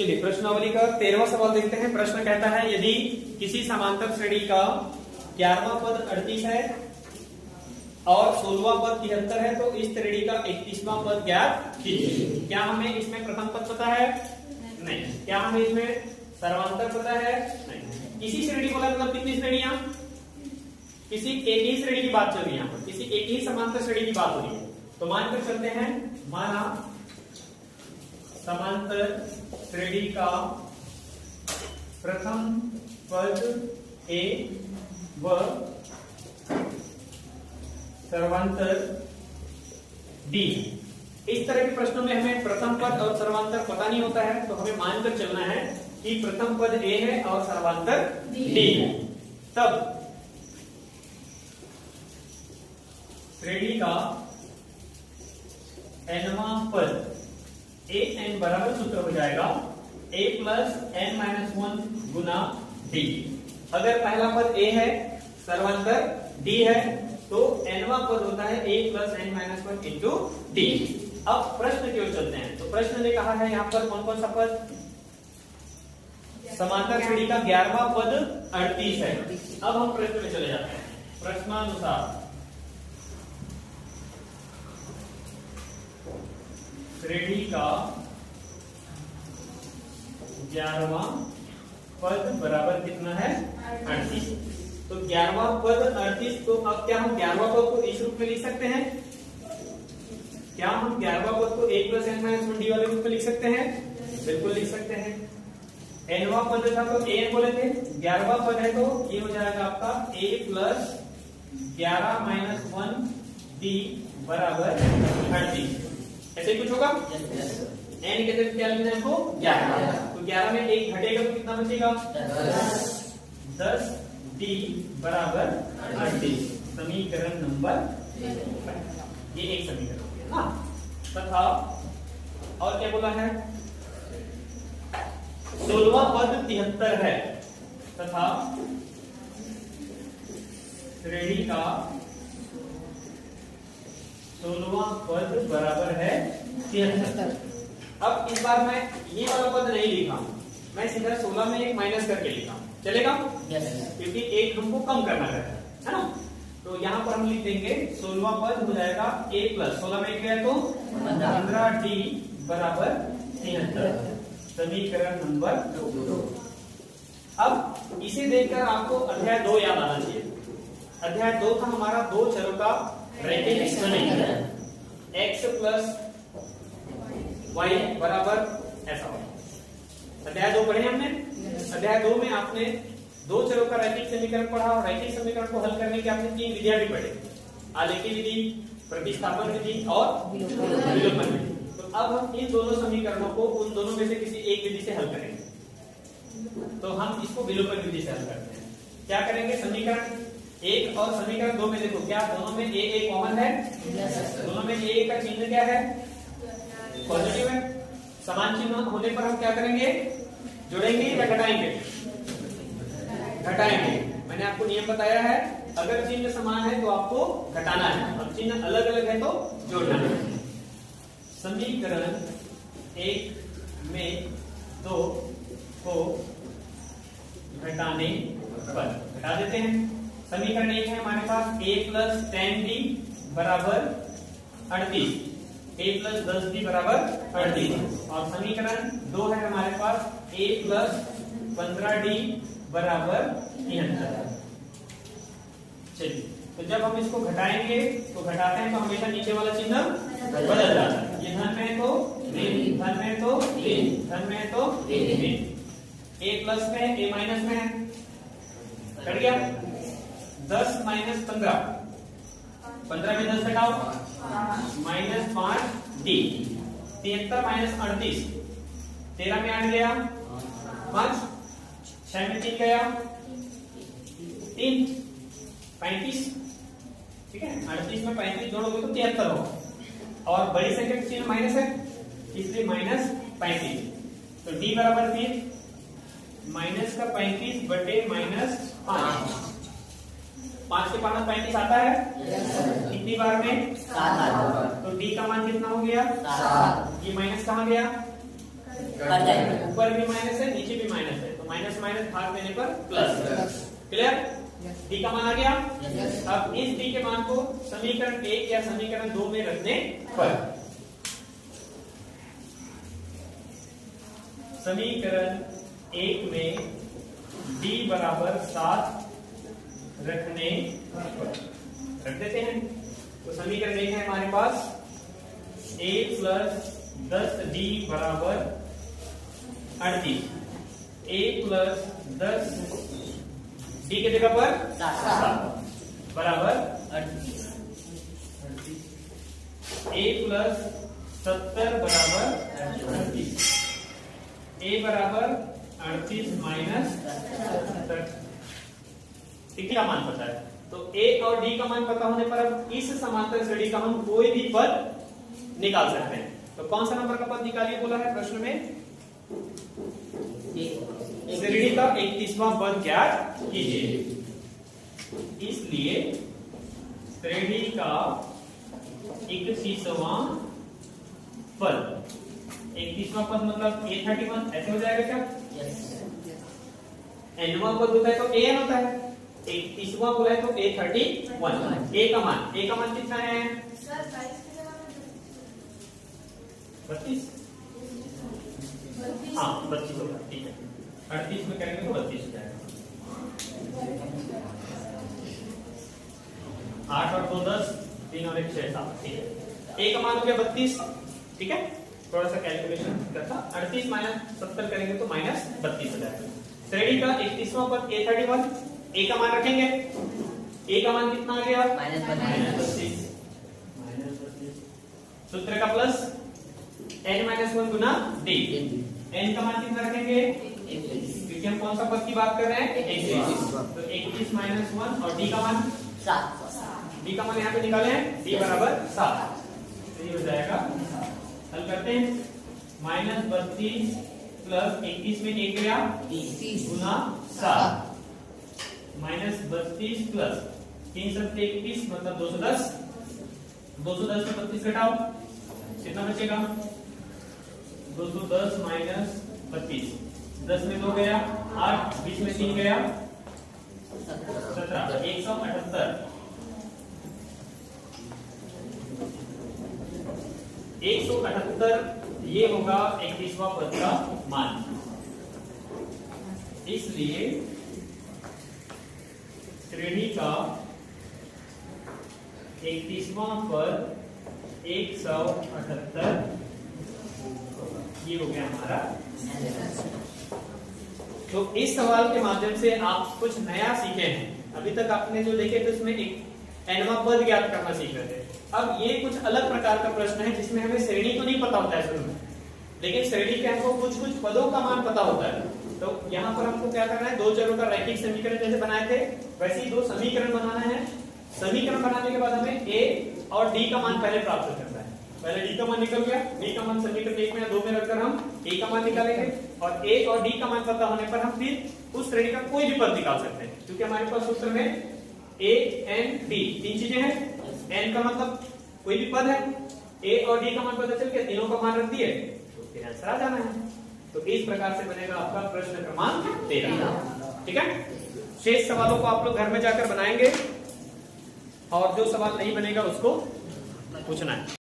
चलिए प्रश्नावली का 13वां सवाल देखते हैं। प्रश्न कहता है यदि किसी समांतर श्रेणी का 11वां पद 38 है और 16वां पद 73 है तो इस श्रेणी का 31वां पद ज्ञात कीजिए। क्या हमें इसमें प्रथम पद पता है? नहीं। क्या हमें इसमें सर्वांतर पता है? नहीं। किसी श्रेणी को मतलब कितनी श्रेणियां? किसी एक ही श्रेणी की बात चल रही है यहाँ पर, किसी एक ही समांतर श्रेणी की बात हो रही है। तो मानकर चलते हैं, माना समांतर श्रेणी का प्रथम पद ए व सर्वांतर डी। इस तरह के प्रश्नों में हमें प्रथम पद और सर्वांतर पता नहीं होता है, तो हमें मानकर चलना है कि प्रथम पद ए है और सर्वांतर डी है। तब श्रेणी का nवां पद ए एन बराबर सूत्र हो जाएगा a प्लस एन माइनस 1 गुना डी। अगर पहला पद a है, सर्वांतर d है, तो nवां पद होता है a plus n minus 1 into d. अब प्रश्न की ओर चलते हैं। तो प्रश्न ने कहा है यहाँ पर कौन कौन सा पद? समांतर श्रेणी का 11वां पद 38 है। अब हम प्रश्न में चले जाते हैं। प्रश्नानुसार श्रेणी का 11वां पद बराबर कितना है? 38। तो 11वां पद 38। तो अब क्या हम 11वां पद को इस रूप में लिख सकते हैं? क्या हम 11वां पद को a plus n minus 1 d वाले रूप में लिख सकते हैं? बिल्कुल लिख सकते हैं। nवां पद था तो a बोले थे, 11वां पद है तो ये हो जाएगा आपका a प्लस 11 माइनस 1 डी बराबर 38। ऐसे ही कुछ होगा? n के जगह क्या लिखना है हमको? 11। तो 11 में एक घटेगा तो कितना बचेगा? 10 डी बराबर 38। समीकरण नंबर, ये एक समीकरण हो गया ना। तथा और क्या बोला है? 16वां पद 73 है तथा श्रेणी का 16वां पद बराबर है 73। अब इस बार मैं ये वाला पद नहीं लिखा, मैं सीधा 16 में एक माइनस करके लिखा, चलेगा? क्योंकि एक हमको कम करना रहता है ना। तो यहाँ पर हम लिख देंगे 16वां पद हो जाएगा a प्लस 16 में एक गया तो 15 डी बराबर 73। समीकरण नंबर 2। अब इसे देखकर आपको अध्याय 2 याद आना चाहिए। अध्याय 2 था हमारा दो चरों का रैखिक समीकरण, x प्लस y बराबर ऐसा होगा। अध्याय 2 पढ़े हमने। अध्याय 2 में आपने दो चरों का रैखिक समीकरण पढ़ा और रैखिक समीकरण को हल करने की आपने 3 विधियां भी पढ़ी, आलेखी विधि, प्रतिस्थापन विधि और विलोपन विधि। तो अब हम इन दोनों समीकरणों को उन दोनों में से किसी एक विधि से हल करेंगे। तो हम इसको विलोपन विधि से हल करते हैं। क्या करेंगे? समीकरण 1 और समीकरण 2 में देखो क्या दोनों में a कॉमन है? दोनों में a का चिन्ह क्या है? पॉजिटिव है। समान चिन्ह होने पर हम क्या करेंगे? जोड़ेंगे या घटाएंगे? घटाएंगे। मैंने आपको नियम बताया है, अगर चिन्ह समान है तो आपको घटाना है, अब चिन्ह अलग अलग है तो जोड़ना है। समीकरण 1 में 2 को घटाने पर घटा देते हैं। समीकरण 1 है हमारे पास a प्लस 10 डी बराबर 38, a प्लस 10 डी बराबर 38। और समीकरण 2 है हमारे पास a प्लस 15 डी बराबर 73। चलिए, तो जब हम इसको घटाएंगे तो घटाते हैं तो हमेशा नीचे वाला चिन्ह बदल जाता है। ये धन में है तो ऋण, धन में है तो ऋण, धन में है तो ऋण। a प्लस में है, a माइनस में है, कट गया। 10 माइनस 15, 15 में 10 घटाओ, माइनस 5 डी। 73 माइनस 38, 13 में 8 गया 5, 6 में 3 गया 3, 35। ठीक है, 38 में 35 जोड़ोगे तो 73 होगा और बड़ी संख्या का चिन्ह माइनस है इसलिए माइनस 35। तो डी बराबर फिर माइनस का 35 बटे माइनस 5। 5 के 5 35 आता है कितनी बार में? 7 बार। तो डी का मान कितना हो गया? 7। ये माइनस कहाँ गया? ऊपर भी माइनस है, नीचे भी माइनस है, तो माइनस माइनस भाग देने पर प्लस। क्लियर? डी का मान आ गया। अब इस डी के मान को समीकरण 1 या समीकरण 2 में रखने पर समीकरण 1 में d बराबर 7 रखने पर रख देते हैं। तो समीकरण 1 है हमारे पास a प्लस 10d बराबर 38, a प्लस 10 d के जगह पर 7 बराबर 38, a प्लस 70 बराबर 38, a बराबर 38 माइनस 70। ठीक का मान पता है, तो a और d का मान पता होने पर अब इस समांतर श्रेणी का हम कोई भी पद निकाल सकते हैं। तो कौन सा नंबर का पद निकालिए बोला है प्रश्न में? श्रेणी का 31वां पद ज्ञात कीजिए। इसलिए श्रेणी का 31वां पद, 31वां पद मतलब a31 ऐसे हो जाएगा क्या? nवां पद होता है तो an होता है, 31वां बोला है तो a31। a का मान कितना है? 32। हाँ 32 होगा, ठीक है। 38 में करेंगे तो 32 हो जाएगा। 8 और 2 10, 3 और 1 6 7, ठीक है। a का मान हो गया 32, ठीक है। थोड़ा सा कैलकुलेशन करता, 38 माइनस 70 करेंगे तो माइनस 32 हो जाएगा। श्रेणी का 31वां पद a31, a का मान रखेंगे, a का मान कितना आ गया? माइनस 32। सूत्र का प्लस n-1 गुना d, n का मान कितना रखेंगे? 21, क्योंकि हम कौन सा पद की बात कर रहे हैं? 21। तो 21 माइनस 1 और d का मान 7, d का मान यहाँ पे निकाले हैं, d बराबर 7, तो ये हो जाएगा। हल करते हैं, माइनस 32 प्लस 21 में 1 गया 30 गुना 7, माइनस 32 प्लस 3 7 21 मतलब 210, 210 में 32 घटाओ कितना बचेगा? 210 माइनस 32, 10 में 2 गया 8, 20 में 3 गया 17, 178। 178 ये होगा 31वां पद का मान। इसलिए श्रेणी का 31वां पद 178 ये हो गया हमारा। तो इस सवाल के माध्यम से आप कुछ नया सीखे हैं। अभी तक आपने जो देखे थे उसमें एक nवां पद ज्ञात करना सीख रहे थे। अब ये कुछ अलग प्रकार का प्रश्न है जिसमें हमें श्रेणी तो नहीं पता होता है शुरू में, लेकिन श्रेणी के हमको कुछ कुछ पदों का मान पता होता है। तो यहाँ पर हमको क्या करना है? दो चरों का रैखिक समीकरण जैसे बनाए थे वैसे ही दो समीकरण बनाना है। समीकरण बनाने के बाद हमें a और d का मान पहले प्राप्त करना है। पहले d का मान निकल गया, d का मान समीकरण 1 में या 2 में रखकर हम a का मान निकालेंगे और a और d का मान पता होने पर हम फिर उस श्रेणी का कोई भी पद निकाल सकते हैं, क्योंकि हमारे पास सूत्र में a n d तीन चीजें हैं। n का मतलब कोई भी पद है, a और d का मान पता चल गया, तीनों का मान रख दिए तो फिर आंसर आ जाना है। तो इस प्रकार से बनेगा आपका प्रश्न क्रमांक 13। ठीक है, शेष सवालों को आप लोग घर में जाकर बनाएंगे और जो सवाल नहीं बनेगा उसको पूछना है।